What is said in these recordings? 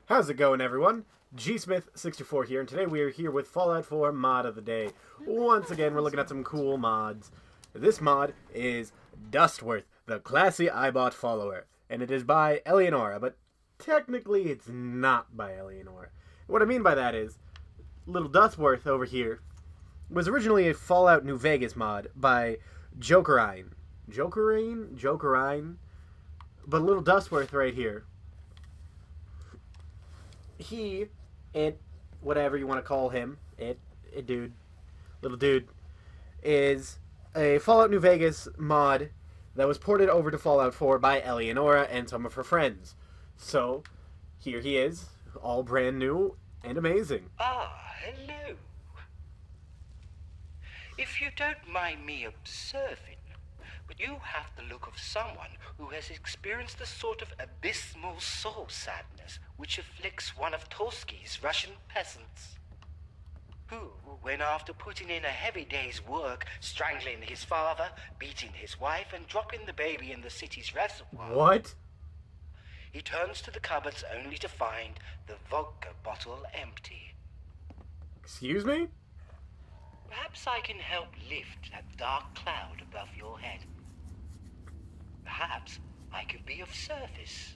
How's it going, everyone? GSmith64 here, and today we are here with Fallout 4 Mod of the Day. Once again, we're looking at some cool mods. This mod is Dustworth, the classy Eyebot follower, and it is by Elianora, but technically it's not by Elianora. What I mean by that is, little Dustworth over here was originally a Fallout New Vegas mod by Jokerine. Jokerine? But little Dustworth right here, whatever you want to call him, little dude, is a Fallout New Vegas mod that was ported over to Fallout 4 by Elianora and some of her friends. So, here he is, all brand new and amazing. Hello. If you don't mind me observing, but you have the look of someone who has experienced the sort of abysmal soul sadness which afflicts one of Tolsky's Russian peasants, who, when after putting in a heavy day's work, strangling his father, beating his wife, and dropping the baby in the city's reservoir... What? He turns to the cupboards only to find the vodka bottle empty. Excuse me? Perhaps I can help lift that dark cloud above your head. Perhaps I could be of service.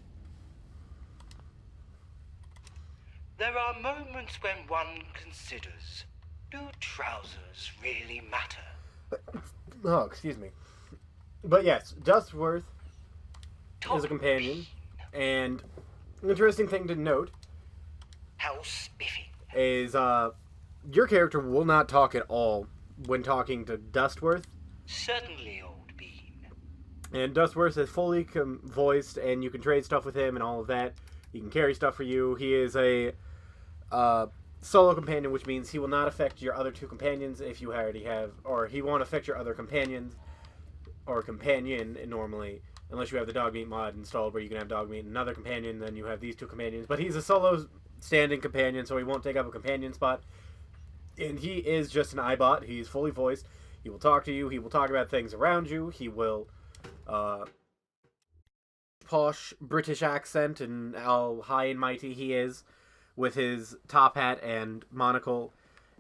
There are moments when one considers, do trousers really matter? Oh, excuse me. But yes, Dustworth is a companion, and an interesting thing to note How spiffy. is your character will not talk at all when talking to Dustworth. Certainly, old bean. And Dustworth is fully voiced, and you can trade stuff with him and all of that. He can carry stuff for you. He is a solo companion, which means he will not affect your other two companions if you already have, or he won't affect your other companions, or companion normally, unless you have the dog meat mod installed where you can have dog meat and another companion, then you have these two companions. But he's a solo standing companion, so he won't take up a companion spot. And he is just an Eyebot. He's fully voiced. He will talk to you. He will talk about things around you. He will, posh British accent and how high and mighty he is with his top hat and monocle.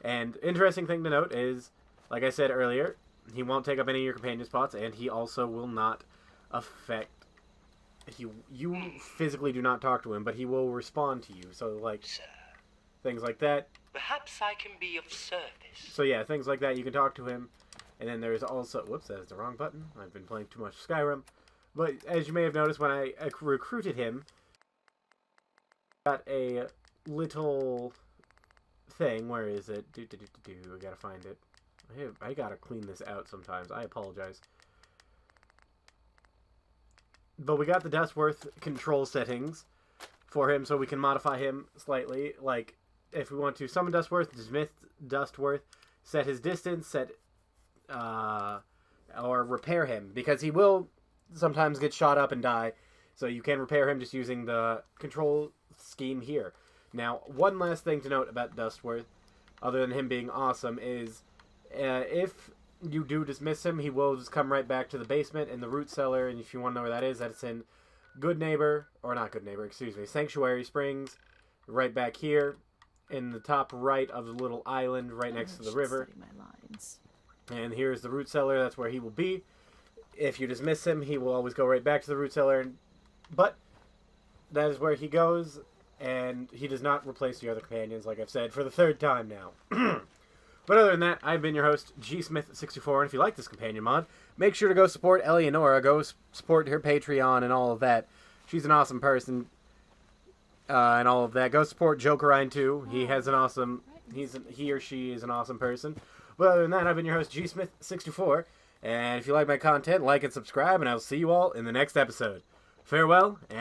And interesting thing to note is, like I said earlier, he won't take up any of your companion spots, and he also will not affect... You physically do not talk to him, but he will respond to you. So, like, things like that. Perhaps I can be of service. So yeah, things like that, you can talk to him. And then there's also... Whoops, that's the wrong button. I've been playing too much Skyrim. But as you may have noticed, when I recruited him, got a little thing. Where is it? I gotta find it. I gotta clean this out sometimes. I apologize. But we got the Dustworth control settings for him, so we can modify him slightly. Like, if we want to summon Dustworth, dismiss Dustworth, set his distance, or repair him, because he will sometimes get shot up and die, so you can repair him just using the control scheme here. Now, one last thing to note about Dustworth, other than him being awesome, is if you do dismiss him, he will just come right back to the basement in the root cellar, and if you want to know where that is, that's in Sanctuary Springs, right back here, in the top right of the little island right next to the river. And here's the root cellar. That's where he will be. If you dismiss him, he will always go right back to the root cellar. But that is where he goes, and he does not replace the other companions, like I've said, for the third time now. But other than that, I've been your host, GSmith64, and if you like this companion mod, make sure to go support Elianora. Go support her Patreon and all of that. She's an awesome person. And all of that. Go support Jokerine too. He has an awesome... He or she is an awesome person. But other than that, I've been your host, GSmith64. And if you like my content, like and subscribe, and I'll see you all in the next episode. Farewell, and...